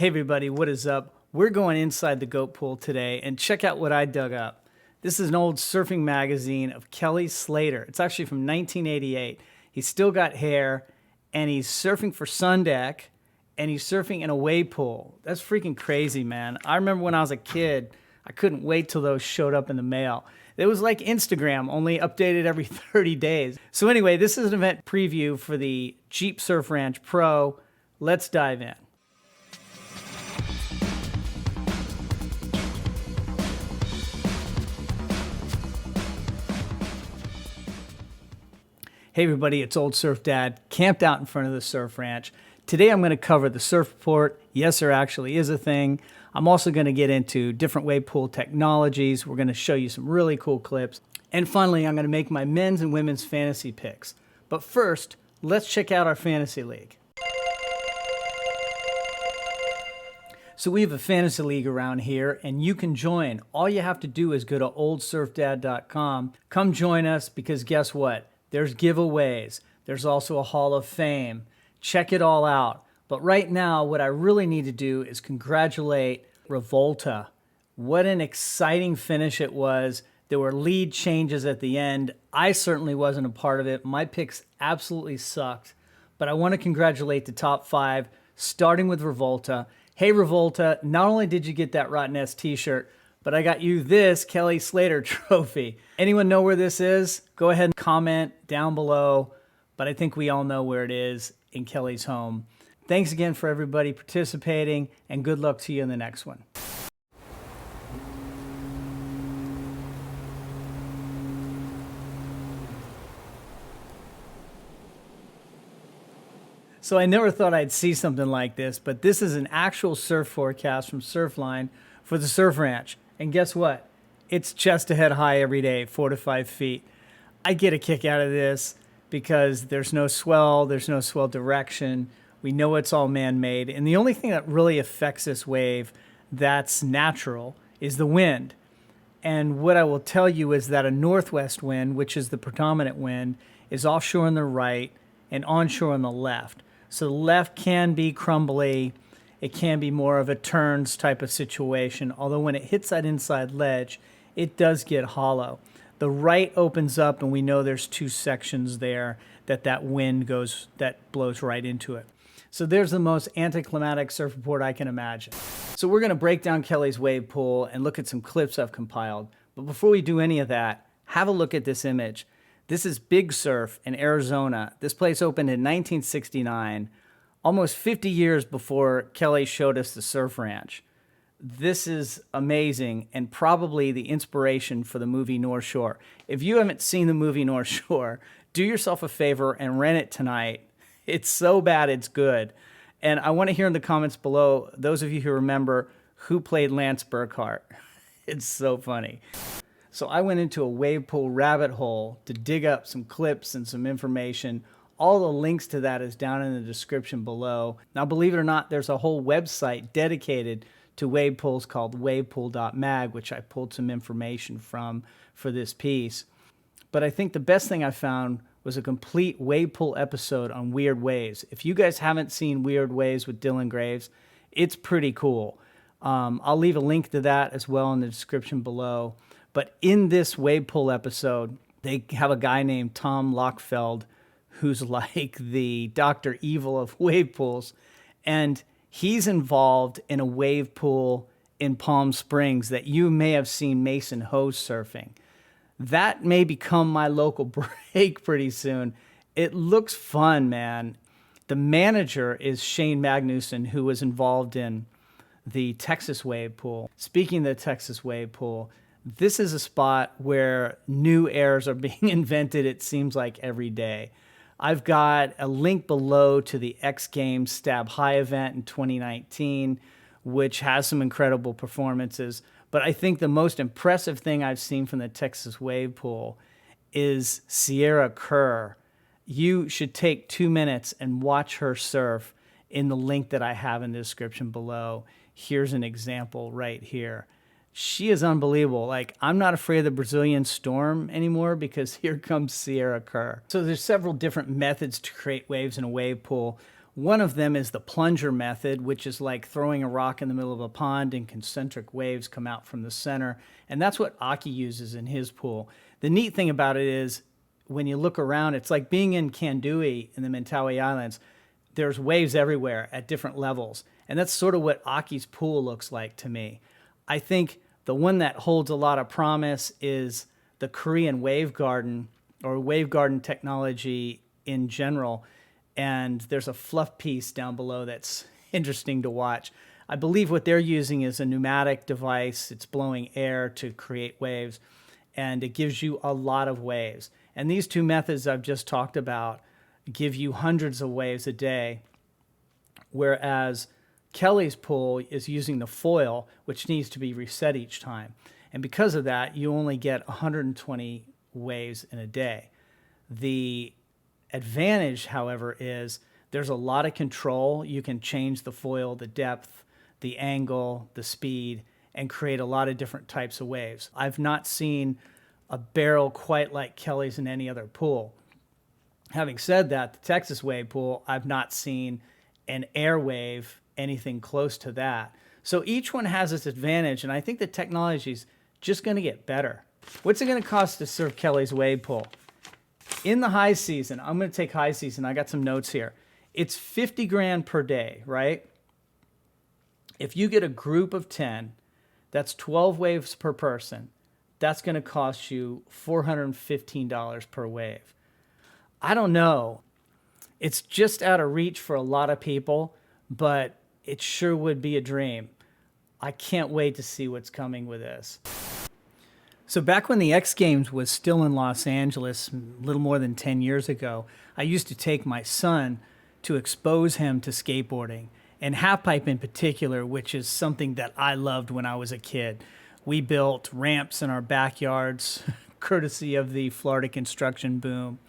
Hey everybody, what is up? We're going inside the goat pool today and check out what I dug up. This is an old surfing magazine of Kelly Slater. It's actually from 1988. He's still got hair and he's surfing for Sundeck and he's surfing in a wave pool. That's freaking crazy, man. I remember when I was a kid, I couldn't wait till those showed up in the mail. It was like Instagram, only updated every 30 days. So anyway, this is an event preview for the Jeep Surf Ranch Pro. Let's dive in. Hey everybody, it's Old Surf Dad, camped out in front of the surf ranch. Today I'm going to cover the surf report. Yes, there actually is a thing. I'm also going to get into different wave pool technologies. We're going to show you some really cool clips. And finally, I'm going to make my men's and women's fantasy picks. But first, let's check out our fantasy league. So we have a fantasy league around here, and you can join. All you have to do is go to oldsurfdad.com. Come join us because guess what? There's giveaways. There's also a Hall of Fame. Check it all out. But right now, what I really need to do is congratulate Revolta. What an exciting finish it was. There were lead changes at the end. I certainly wasn't a part of it. My picks absolutely sucked. But I want to congratulate the top 5, starting with Revolta. Hey, Revolta, not only did you get that Rotten S t-shirt, but I got you this Kelly Slater trophy. Anyone know where this is? Go ahead and comment down below, but I think we all know where it is, in Kelly's home. Thanks again for everybody participating, and good luck to you in the next one. So I never thought I'd see something like this, but this is an actual surf forecast from Surfline for the surf ranch. And guess what? It's chest to head high every day, 4 to 5 feet. I get a kick out of this because there's no swell direction. We know it's all man-made. And the only thing that really affects this wave that's natural is the wind. And what I will tell you is that a northwest wind, which is the predominant wind, is offshore on the right and onshore on the left. So the left can be crumbly. It can be more of a turns type of situation, although when it hits that inside ledge, it does get hollow. The right opens up, and we know there's 2 sections there that wind goes, that blows right into it. So there's the most anticlimactic surf report I can imagine. So we're going to break down Kelly's wave pool and look at some clips I've compiled. But before we do any of that, have a look at this image. This is Big Surf in Arizona. This place opened in 1969. Almost 50 years before Kelly showed us the surf ranch. This is amazing and probably the inspiration for the movie North Shore. If you haven't seen the movie North Shore, do yourself a favor and rent it tonight. It's so bad it's good. And I want to hear in the comments below, those of you who remember, who played Lance Burkhart. It's so funny. So I went into a wave pool rabbit hole to dig up some clips and some information. All the links to that is down in the description below. Now, believe it or not, there's a whole website dedicated to wave pools called wavepool.mag, which I pulled some information from for this piece. But I think the best thing I found was a complete wave pool episode on weird waves. If you guys haven't seen Weird Waves with Dylan Graves, it's pretty cool. I'll leave a link to that as well in the description below. But in this wave pool episode, they have a guy named Tom Lockfeld who's like the Dr. Evil of wave pools. And he's involved in a wave pool in Palm Springs that you may have seen Mason Ho surfing. That may become my local break pretty soon. It looks fun, man. The manager is Shane Magnuson, who was involved in the Texas wave pool. Speaking of the Texas wave pool, this is a spot where new airs are being invented, it seems like, every day. I've got a link below to the Xgames Stab High event in 2019, which has some incredible performances. But I think the most impressive thing I've seen from the Texas wave pool is Sierra Kerr. You should take 2 minutes and watch her surf in the link that I have in the description below. Here's an example right here. She is unbelievable. Like, I'm not afraid of the Brazilian storm anymore because here comes Sierra Kerr. So there's several different methods to create waves in a wave pool. One of them is the plunger method, which is like throwing a rock in the middle of a pond and concentric waves come out from the center. And that's what Occys uses in his pool. The neat thing about it is when you look around, it's like being in Kandui in the Mentawai Islands. There's waves everywhere at different levels. And that's sort of what Occys' pool looks like to me. I think the one that holds a lot of promise is the Korean wave garden or wave garden technology in general. And there's a fluff piece down below that's interesting to watch. I believe what they're using is a pneumatic device. It's blowing air to create waves, and it gives you a lot of waves. And these two methods I've just talked about give you hundreds of waves a day, whereas Kelly's pool is using the foil, which needs to be reset each time. And because of that, you only get 120 waves in a day. The advantage, however, is there's a lot of control. You can change the foil, the depth, the angle, the speed, and create a lot of different types of waves. I've not seen a barrel quite like Kelly's in any other pool. Having said that, the Texas wave pool, I've not seen an air wave anything close to that. So each one has its advantage, and I think the technology's just going to get better. What's it going to cost to surf Kelly's wave pool? In the high season, I'm going to take high season. I got some notes here. It's 50 grand per day, right? If you get a group of 10, that's 12 waves per person. That's going to cost you $415 per wave. I don't know. It's just out of reach for a lot of people, but it sure would be a dream. I can't wait to see what's coming with this. So back when the Xgames was still in Los Angeles, a little more than 10 years ago, I used to take my son to expose him to skateboarding, and halfpipe in particular, which is something that I loved when I was a kid. We built ramps in our backyards, courtesy of the Florida construction boom.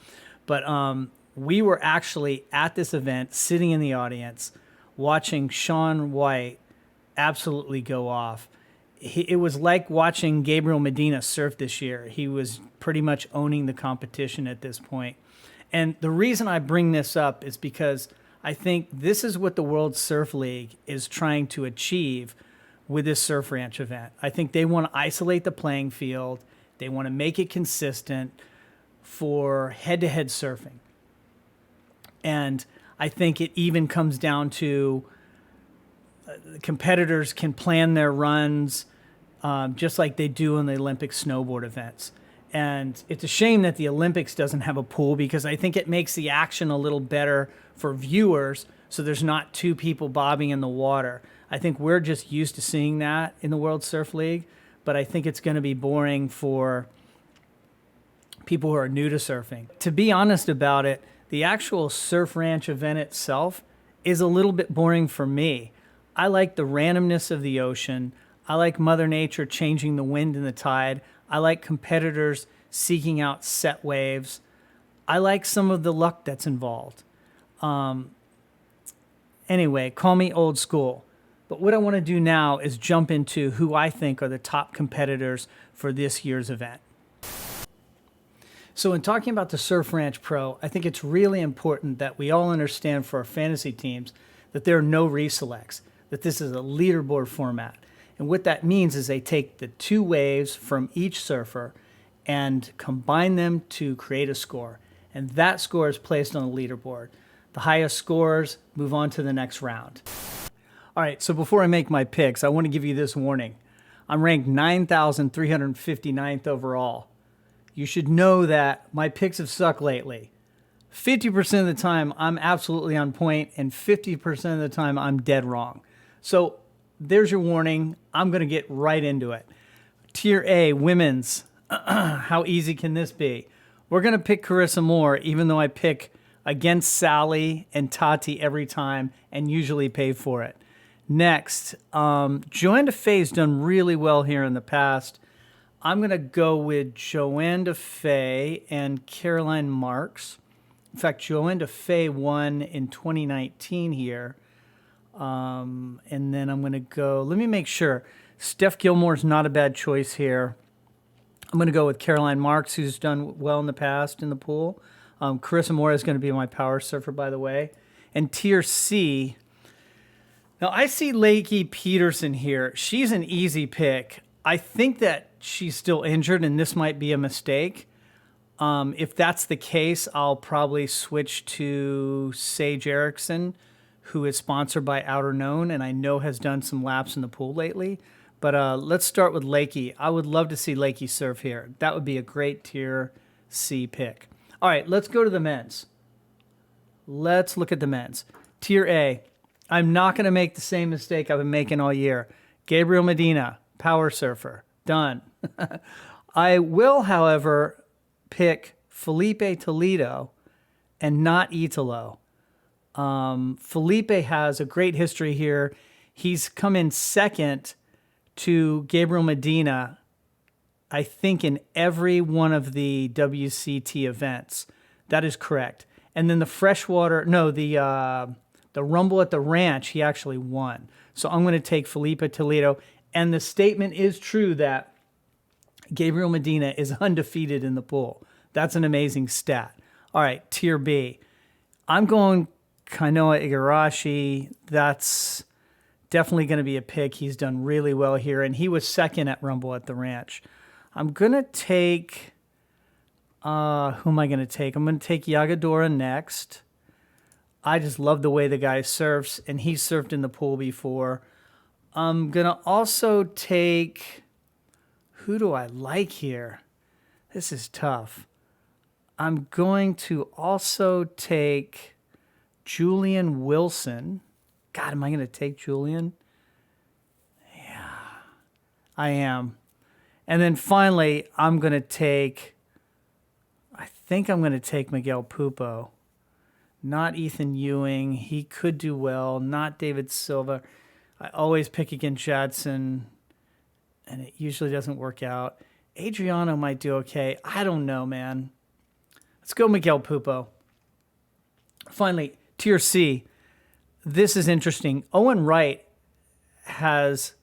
But we were actually at this event, sitting in the audience, watching Shaun White absolutely go off. It was like watching Gabriel Medina surf this year. He was pretty much owning the competition at this point. And the reason I bring this up is because I think this is what the World Surf League is trying to achieve with this Surf Ranch event. I think they want to isolate the playing field. They want to make it consistent for head-to-head surfing. And I think it even comes down to competitors can plan their runs just like they do in the Olympic snowboard events. And it's a shame that the Olympics doesn't have a pool, because I think it makes the action a little better for viewers, so there's not two people bobbing in the water. I think we're just used to seeing that in the World Surf League, but I think it's going to be boring for people who are new to surfing. To be honest about it, the actual Surf Ranch event itself is a little bit boring for me. I like the randomness of the ocean. I like Mother Nature changing the wind and the tide. I like competitors seeking out set waves. I like some of the luck that's involved. Anyway, call me old school. But what I want to do now is jump into who I think are the top competitors for this year's event. So in talking about the Surf Ranch Pro, I think it's really important that we all understand for our fantasy teams that there are no reselects, that this is a leaderboard format. And what that means is they take the two waves from each surfer and combine them to create a score. And that score is placed on the leaderboard. The highest scores move on to the next round. All right, so before I make my picks, I want to give you this warning. I'm ranked 9,359th overall. You should know that my picks have sucked lately. 50% of the time, I'm absolutely on point, and 50% of the time, I'm dead wrong. So there's your warning. I'm going to get right into it. Tier A, women's. How easy can this be? We're going to pick Carissa Moore, even though I pick against Sally and Tati every time and usually pay for it. Next, Joanne DeFay's done really well here in the past. I'm going to go with Joanne DeFay and Caroline Marks. In fact, Joanne DeFay won in 2019 here. And then I'm going to go, let me make sure. Steph Gilmore's not a bad choice here. I'm going to go with Caroline Marks, who's done well in the past in the pool. Carissa Moore is going to be my power surfer, by the way. And tier C, now I see Lakey Peterson here. She's an easy pick. I think that she's still injured, and this might be a mistake. If that's the case, I'll probably switch to Sage Erickson, who is sponsored by Outer Known, and I know has done some laps in the pool lately. But let's start with Lakey. I would love to see Lakey surf here. That would be a great tier C pick. All right, let's go to the men's. Let's look at the men's. Tier A. I'm not going to make the same mistake I've been making all year. Gabriel Medina, power surfer. Done. I will, however, pick Felipe Toledo and not Italo. Felipe has a great history here. He's come in second to Gabriel Medina, I think, in every one of the WCT events. That is correct. And then the Rumble at the Ranch, he actually won. So I'm going to take Felipe Toledo. And the statement is true that Gabriel Medina is undefeated in the pool. That's an amazing stat. All right, tier B. I'm going Kainoa Igarashi. That's definitely going to be a pick. He's done really well here, and he was second at Rumble at the Ranch. I'm going to take... who am I going to take? I'm going to take Yagadora next. I just love the way the guy surfs, and he surfed in the pool before. I'm going to also take... Who do I like here? This is tough. I'm going to also take Julian Wilson. God, am I going to take Julian? Yeah, I am. And then finally, I'm going to take... I think I'm going to take Miguel Pupo. Not Ethan Ewing. He could do well. Not David Silva. I always pick against Jadson, and it usually doesn't work out. Adriano might do okay. I don't know, man. Let's go Miguel Pupo. Finally, tier C. This is interesting. Owen Wright has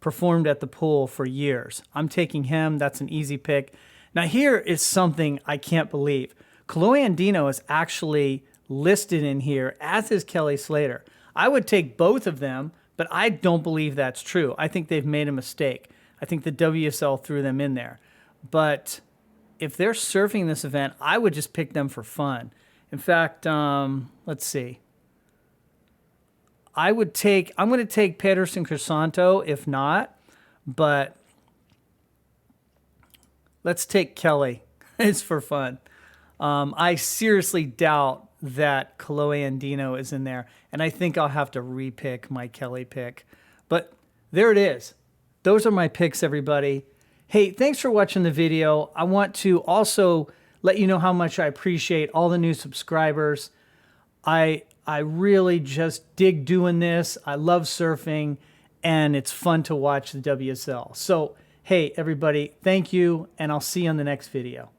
performed at the pool for years. I'm taking him. That's an easy pick. Now, here is something I can't believe. Chloe Andino is actually listed in here, as is Kelly Slater. I would take both of them, but I don't believe that's true. I think they've made a mistake. I think the WSL threw them in there. But if they're surfing this event, I would just pick them for fun. In fact, let's see. I'm going to take Pedersen Crisanto if not, but let's take Kelly. It's for fun. I seriously doubt that Chloe Andino is in there, and I think I'll have to repick my Kelly pick. But there it is. Those are my picks, everybody. Hey, thanks for watching the video. I want to also let you know how much I appreciate all the new subscribers. I really just dig doing this. I love surfing, and it's fun to watch the WSL. So, hey, everybody, thank you, and I'll see you on the next video.